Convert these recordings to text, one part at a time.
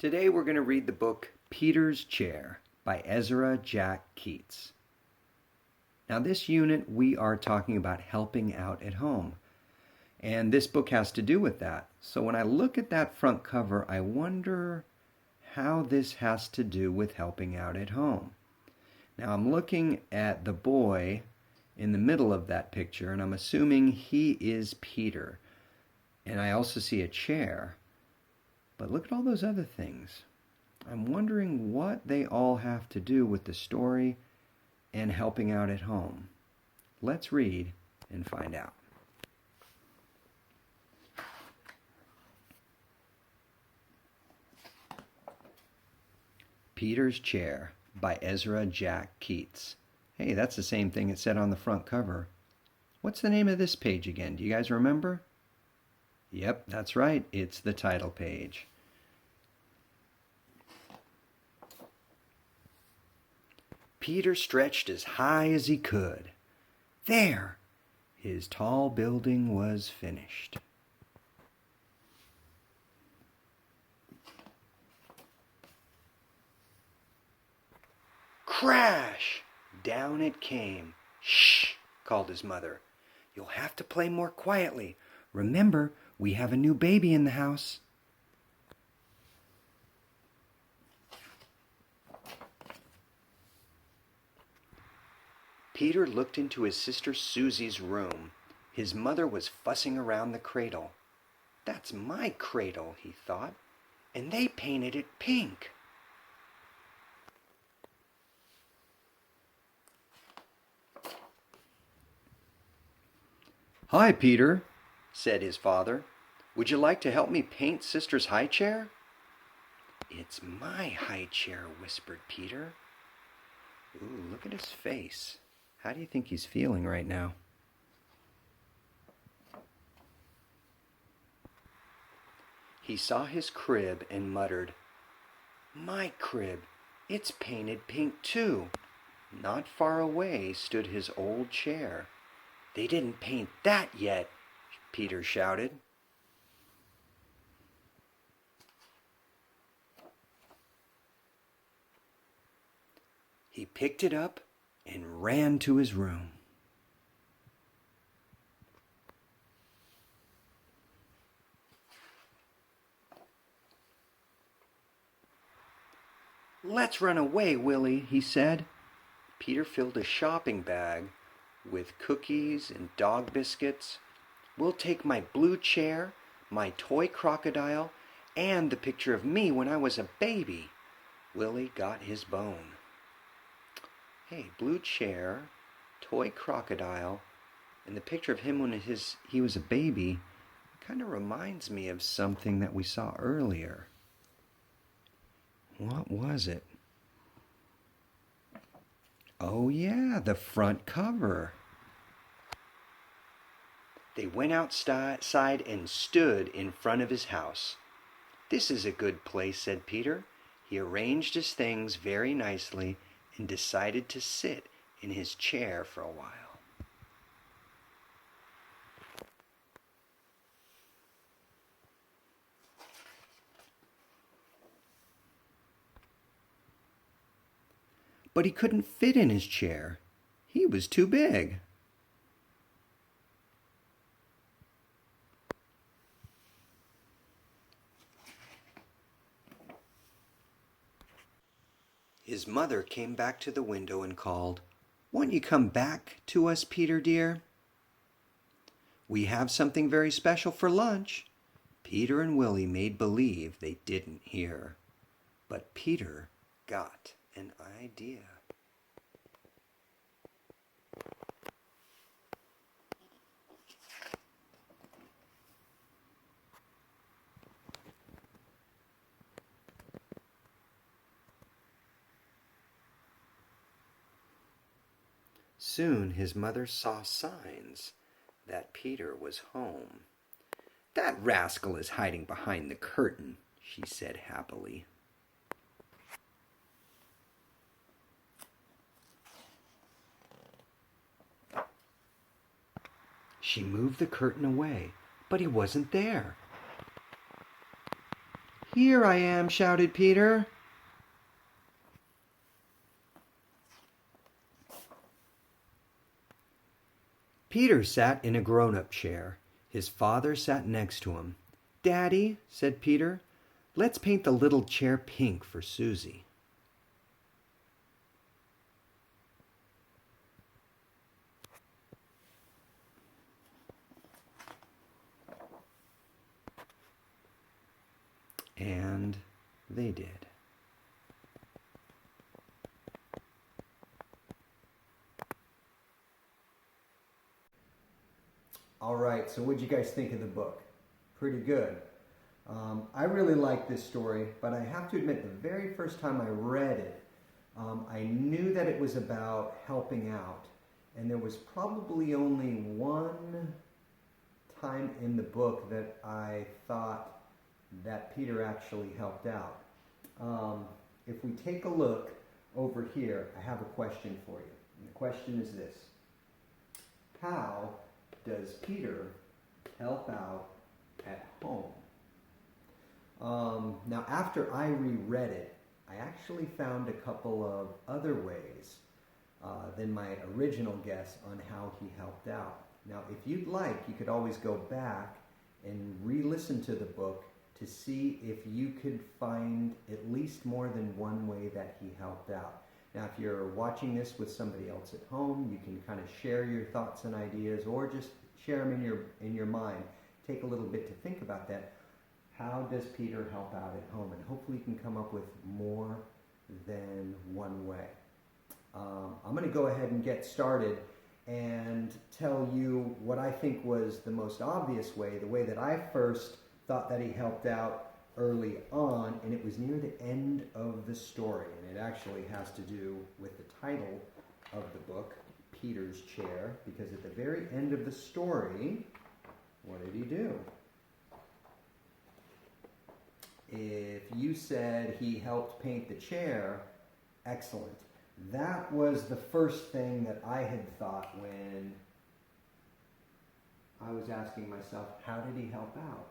Today we're going to read the book Peter's Chair by Ezra Jack Keats. Now this unit we are talking about helping out at home. And this book has to do with that. So when I look at that front cover, I wonder how this has to do with helping out at home. Now I'm looking at the boy in the middle of that picture, and I'm assuming he is Peter. And I also see a chair. But look at all those other things. I'm wondering what they all have to do with the story and helping out at home. Let's read and find out. Peter's Chair by Ezra Jack Keats. Hey, that's the same thing it said on the front cover. What's the name of this page again? Do you guys remember? Yep, that's right. It's the title page. Peter stretched as high as he could. There! His tall building was finished. Crash! Down it came. Shh! Called his mother. You'll have to play more quietly. Remember, we have a new baby in the house. Peter looked into his sister Susie's room. His mother was fussing around the cradle. That's my cradle, he thought, and they painted it pink. Hi, Peter, said his father. Would you like to help me paint Sister's high chair? It's my high chair, whispered Peter. Ooh, look at his face. How do you think he's feeling right now? He saw his crib and muttered, My crib, it's painted pink too. Not far away stood his old chair. They didn't paint that yet, Peter shouted. He picked it up and ran to his room. Let's run away, Willie, he said. Peter filled a shopping bag with cookies and dog biscuits. We'll take my blue chair, my toy crocodile, and the picture of me when I was a baby. Willie got his bone. Hey, blue chair, toy crocodile, and the picture of him when he was a baby kind of reminds me of something that we saw earlier. What was it? Oh yeah, the front cover. They went outside and stood in front of his house. This is a good place, said Peter. He arranged his things very nicely and decided to sit in his chair for a while. But he couldn't fit in his chair. He was too big. His mother came back to the window and called, Won't you come back to us, Peter dear? We have something very special for lunch. Peter and Willie made believe they didn't hear. But Peter got an idea. Soon his mother saw signs that Peter was home. That rascal is hiding behind the curtain, she said happily. She moved the curtain away, but he wasn't there. "Here I am," shouted Peter. Peter sat in a grown-up chair. His father sat next to him. "Daddy," said Peter, "let's paint the little chair pink for Susie." And they did. All right, so what'd you guys think of the book? Pretty good. I really like this story, but I have to admit, the very first time I read it, I knew that it was about helping out, and there was probably only one time in the book that I thought that Peter actually helped out. If we take a look over here, I have a question for you. And the question is this: how does Peter help out at home? Now, after I reread it, I actually found a couple of other ways than my original guess on how he helped out. Now, if you'd like, you could always go back and re-listen to the book to see if you could find at least more than one way that he helped out. Now, if you're watching this with somebody else at home, you can kind of share your thoughts and ideas, or just share them in your mind. Take a little bit to think about that. How does Peter help out at home? And hopefully you can come up with more than one way. I'm going to go ahead and get started and tell you what I think was the most obvious way, the way that I first thought that he helped out early on, and it was near the end of the story. And it actually has to do with the title of the book, Peter's Chair, because at the very end of the story, what did he do? If you said he helped paint the chair, excellent. That was the first thing that I had thought when I was asking myself, how did he help out?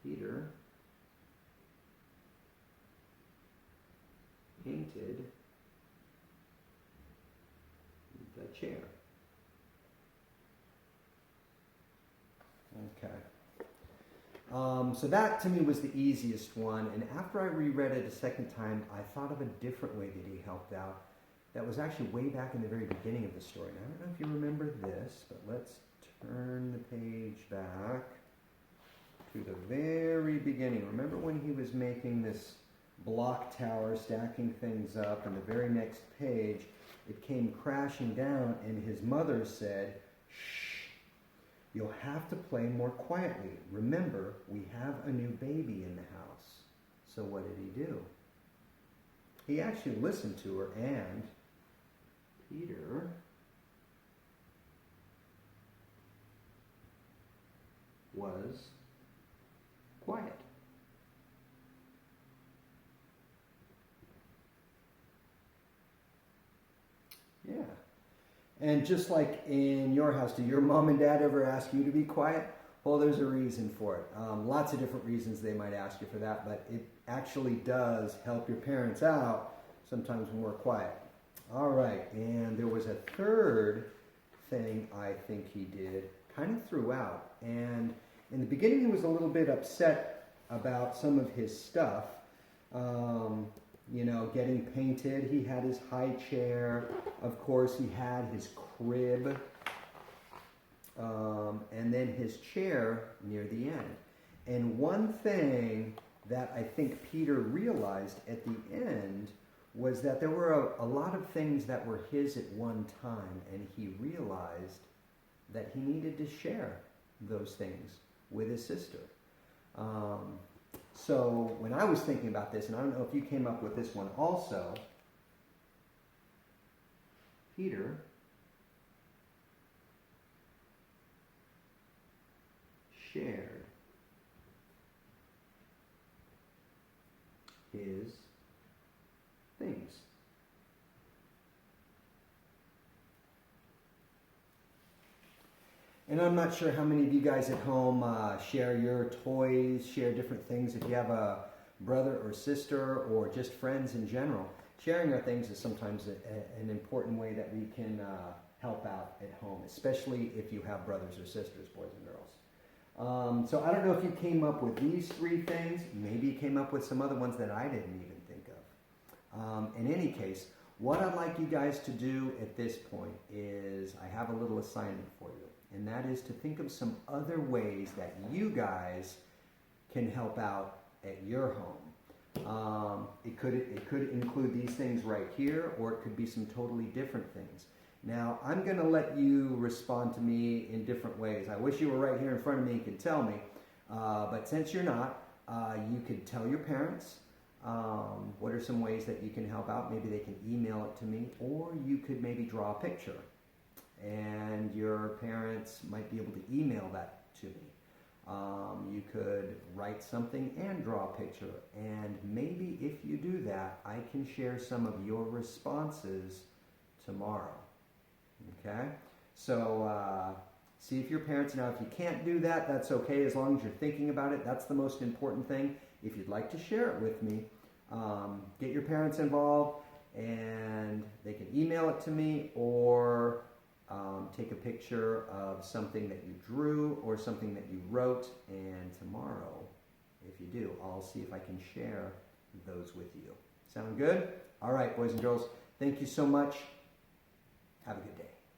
Peter painted the chair. Okay. So that to me was the easiest one, and after I reread it a second time, I thought of a different way that he helped out. That was actually way back in the very beginning of the story. And I don't know if you remember this, but let's turn the page back to the very beginning. Remember when he was making this block tower, stacking things up, and the very next page, it came crashing down, and his mother said, "Shh, you'll have to play more quietly. Remember, we have a new baby in the house." So what did he do? He actually listened to her, and Peter was quiet. Yeah. And just like in your house, do your mom and dad ever ask you to be quiet? Well, there's a reason for it. Lots of different reasons they might ask you for that, but it actually does help your parents out sometimes when we're quiet. All right, and there was a third thing I think he did kind of throughout. And in the beginning, he was a little bit upset about some of his stuff. Getting painted. He had his high chair. Of course, he had his crib. And then his chair near the end. And one thing that I think Peter realized at the end was that there were a lot of things that were his at one time, and he realized that he needed to share those things with his sister. So when I was thinking about this, and I don't know if you came up with this one also, Peter shared his things. And I'm not sure how many of you guys at home share your toys, share different things. If you have a brother or sister or just friends in general, sharing our things is sometimes an important way that we can help out at home, especially if you have brothers or sisters, boys and girls. So I don't know if you came up with these three things. Maybe you came up with some other ones that I didn't even think of. In any case, what I'd like you guys to do at this point is I have a little assignment for you. And that is to think of some other ways that you guys can help out at your home. It could include these things right here, or it could be some totally different things. Now, I'm going to let you respond to me in different ways. I wish you were right here in front of me and could tell me, but since you're not, you could tell your parents what are some ways that you can help out. Maybe they can email it to me, or you could maybe draw a picture. And your parents might be able to email that to me. You could write something and draw a picture. And maybe if you do that, I can share some of your responses tomorrow. Okay? So see if your parents, now if you can't do that, that's okay as long as you're thinking about it. That's the most important thing. If you'd like to share it with me, get your parents involved and they can email it to me, or take a picture of something that you drew or something that you wrote, and tomorrow, if you do, I'll see if I can share those with you. Sound good? All right, boys and girls, thank you so much. Have a good day.